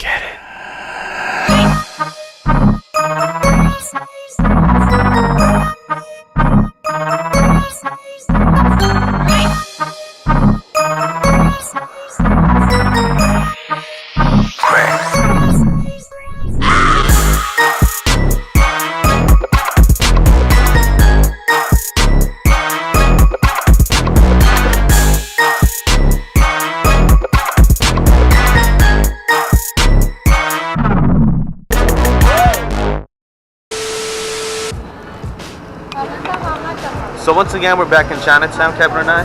get it. So once again, we're back in Chinatown, Kevin and I.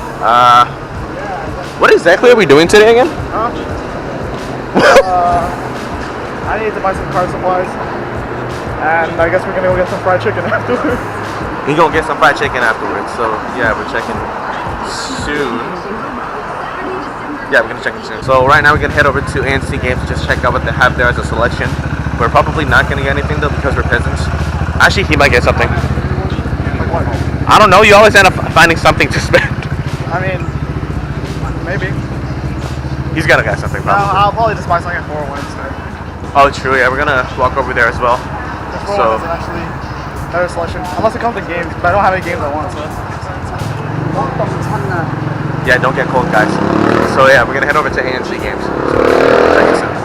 What exactly are we doing today again? I need to buy some car supplies, and I guess we're gonna go get some fried chicken afterwards. We're gonna get some fried chicken afterwards. So yeah, we're checking soon. Yeah, we're gonna check it soon. So right now we're gonna head over to ANC Games to just check out what they have there as a selection. We're probably not gonna get anything though because we're peasants. Actually, he might get something. I don't know, you always end up finding something to spend. I mean, maybe. He's gotta get something probably. No, I'll probably just buy something at 401 instead. Oh, true, yeah, we're gonna walk over there as well. The 401 is actually better selection. Unless it comes to games, but I don't have any games I want, so. Yeah, don't get cold, guys. So yeah, we're gonna head over to ANC Games. So, check this out.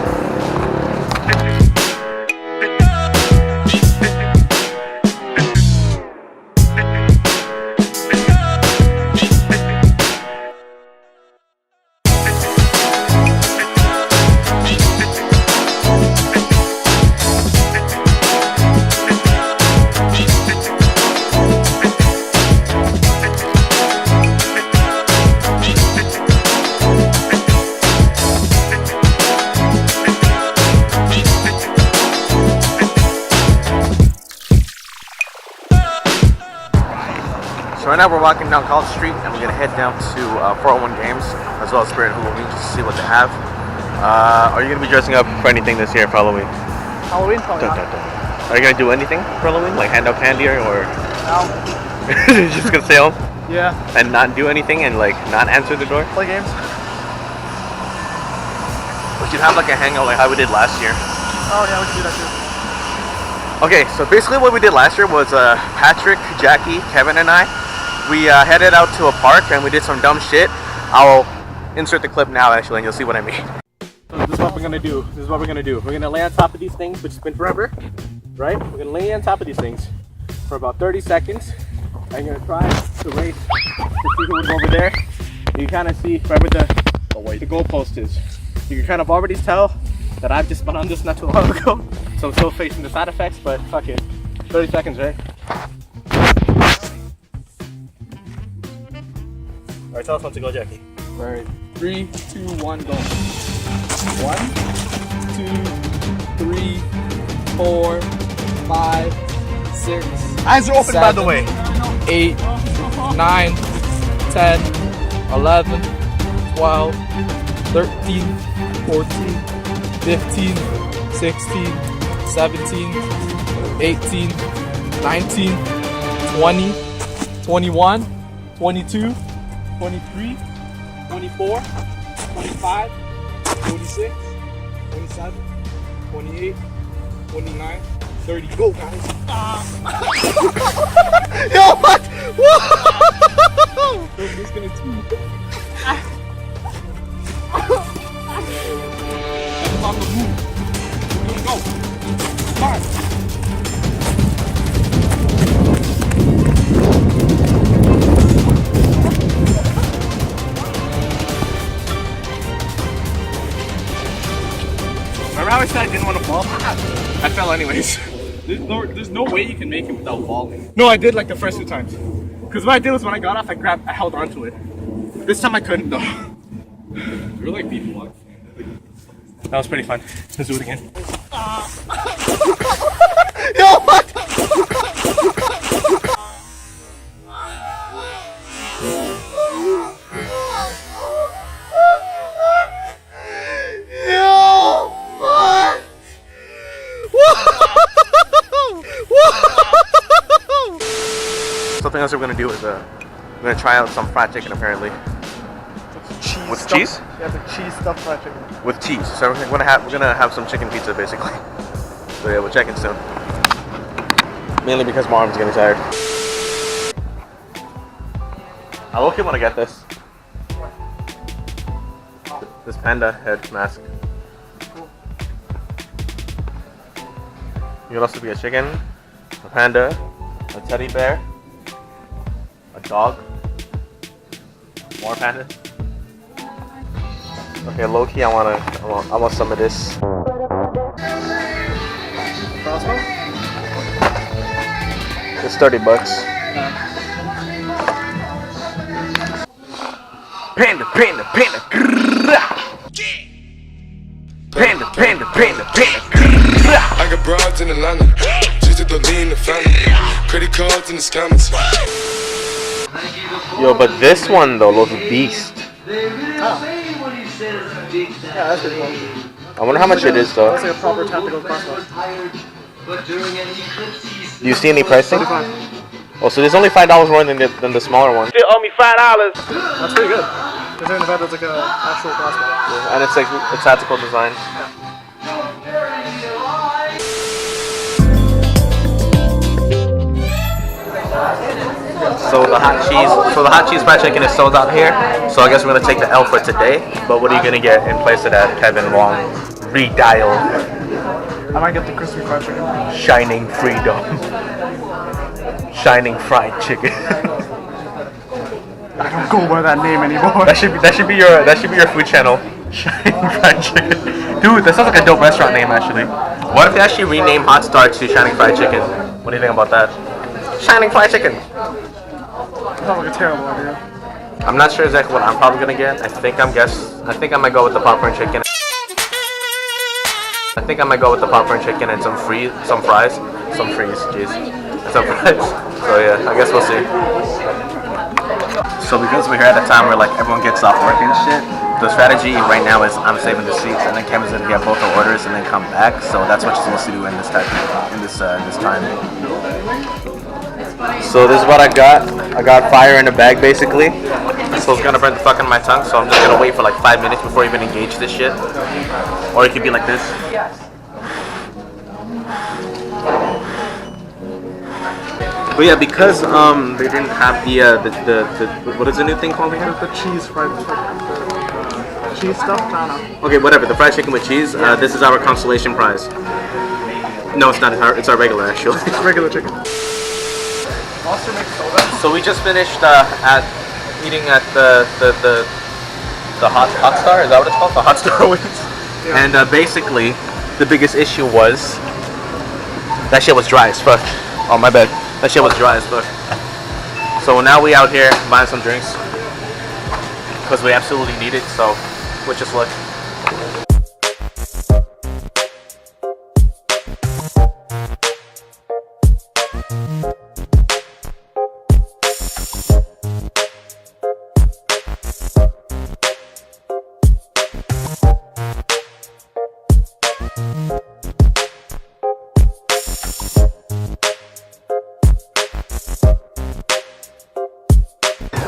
So right now we're walking down College Street and we're gonna head down to 401 Games as well as Spirit Halloween just to see what they have. Are you gonna be dressing up for anything this year for Halloween? Halloween? Probably not. Are you gonna do anything for Halloween? Like hand out candy or? No. You're just gonna stay home? Yeah. And not do anything and like not answer the door? Play games. We should have like a hangout like how we did last year. Oh yeah, we can do that too. Okay, so basically what we did last year was Patrick, Jackie, Kevin and I, we headed out to a park and we did some dumb shit. I'll insert the clip now actually and you'll see what I mean. So this is what we're gonna do. We're gonna lay on top of these things, which has been forever, right? We're gonna lay on top of these things for about 30 seconds. And you're gonna try to race to see who was over there. You kind of see wherever the goalpost is. You can kind of already tell that I've just been on this not too long ago. So I'm still facing the side effects, but fuck it. 30 seconds, right? Alright, tell us when to go, Jackie. Alright, 3, 2, 1, go. 1, 2, 3, 4, 5, 6. Eyes are open, 7, by the way. 8, 9, 10, 11, 12, 13, 14, 15, 16, 17, 18, 19, 20, 21, 22, 23, 24, 25, 26, 27, 28, 29, 30. Go, guys. Yo, what? Whoa! This gonna do. On the move. We're gonna go. Start. Remember how I said I didn't want to fall? I fell anyways. There's no way you can make it without falling. No, I did like the first 2 times. Because what I did was when I got off, I held onto it. This time I couldn't though. You're like people. That was pretty fun. Let's do it again. Yo, what? Something else we're gonna do is we're gonna try out some fried chicken apparently. Cheese. With cheese? Yeah, it's a cheese stuffed fried chicken. With cheese. So we're gonna have some chicken pizza basically. So yeah, we'll check in soon. Mainly because my arm's getting tired. I low-key want to get this. This panda head mask. You could also be a chicken, a panda, a teddy bear, a dog, more pandas. Okay, low-key, I want some of this. It's $30. Panda, panda, panda, panda, panda, panda, panda. I got broads in Atlanta, just to the lean the family, credit cards in the scammers. Yo, but this one though looks beast. Oh. Yeah, that's pretty cool. I wonder how much it is though. Looks like a proper tactical crossbow. Do you see any pricing? Oh, so there's only $5 more than the smaller one. Still owe me $5. That's pretty good. Considering the fact that it's like an actual crossbow. Yeah, and it's like a tactical design. So the hot cheese fried chicken is sold out here. So I guess we're gonna take the L for today. But what are you gonna get in place of that, Kevin Wong? Redial. I might get the crispy fried chicken. Shining freedom. Shining fried chicken. I don't go by that name anymore. That should be your food channel. Shining fried chicken. Dude, that sounds like a dope restaurant name actually. What if they actually rename Hot Star to Shining Fried Chicken? What do you think about that? Shining fried chicken. Sounds like a terrible idea. I'm not sure exactly what I'm probably gonna get. I think I might go with the popcorn chicken. I think I might go with the popcorn chicken and some fries. So yeah, I guess we'll see. So because we're here at a time where like everyone gets off work and shit, the strategy right now is I'm saving the seats and then Kevin's gonna get both the orders and then come back. So that's what you're supposed to do in this time. So this is what I got. I got fire in the bag basically. So it's gonna burn the fuck out of my tongue. So I'm just gonna wait for like 5 minutes before I even engage this shit. Or it could be like this. But yeah, because they didn't have the what is the new thing called again? The cheese fried chicken. Cheese stuff? I don't know. Okay, whatever. The fried chicken with cheese. This is our consolation prize. No, it's not. It's our regular actually. It's regular chicken. So we just finished eating at the hot Star. Is that what it's called? The Hot Star wings. Yeah. And basically, the biggest issue was that shit was dry as fuck. Oh my bad. That shit was dry as fuck. So now we out here buying some drinks because we absolutely need it. So wish us luck.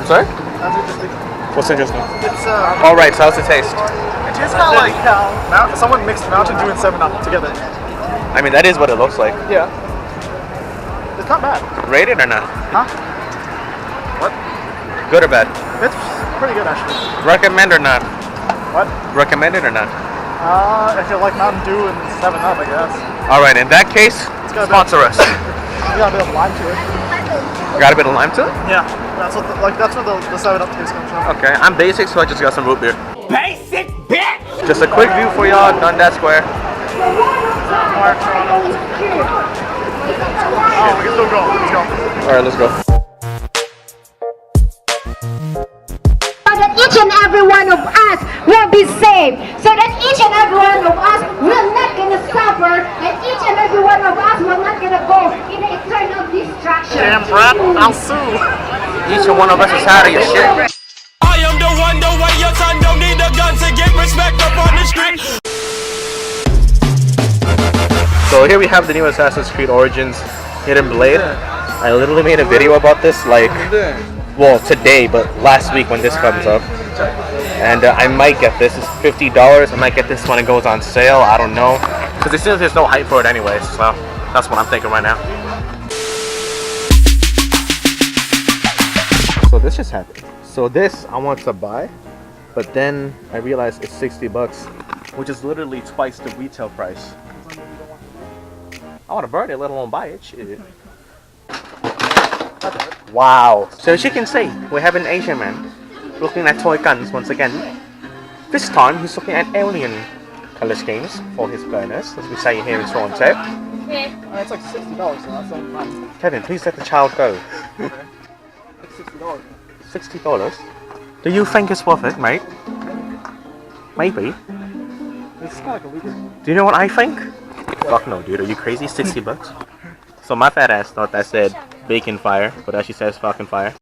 Sorry? That's interesting. What's interesting? It's All right. So how's it taste? it tastes kind of like someone mixed Mountain Dew and 7-Up together. I mean, that is what it looks like. Yeah. It's not bad. Rated or not? Huh? What? Good or bad? It's pretty good actually. Recommend or not? What? Recommend it or not? If you like Mountain Dew and 7-Up, I guess. All right. In that case, sponsor us. You got a bit of lime to it. Got a bit of lime to it? Yeah. That's where the 7-Up taste comes from. Okay, I'm basic, so I just got some root beer. Basic bitch! Just a quick view for y'all, Dundas Square. Oh, we can still go. Let's go. Alright, let's go. So that each and every one of us will be saved. So that each and every one of us will not gonna suffer, and each and every one of us will not gonna go in the eternal destruction. Damn brat, I'll sue. Each and one of us is tired of your shit. I am the one, the way your son don't need a gun to get respect up on the street. So here we have the new Assassin's Creed Origins Hidden Blade. I literally made a video about this like, well, today, but last week when this comes up. And I might get this. It's $50. I might get this when it goes on sale. I don't know. Because it seems there's no hype for it anyways. So that's what I'm thinking right now. So this just happened. So this I want to buy, but then I realized it's $60, which is literally twice the retail price. I want to burn it, let alone buy it. Shit. Wow. So as you can see, we have an Asian man looking at toy guns once again. This time he's looking at alien color schemes for his burners, as we say here in Toronto. It's like $60, so that's not bad. Kevin, please let the child go. It's $60. $60? Do you think it's worth it, mate? Maybe. It's kind of like a weekend. Do you know what I think? Fuck no, dude. Are you crazy? $60? So my fat ass thought that said bacon fire, but actually says fucking fire.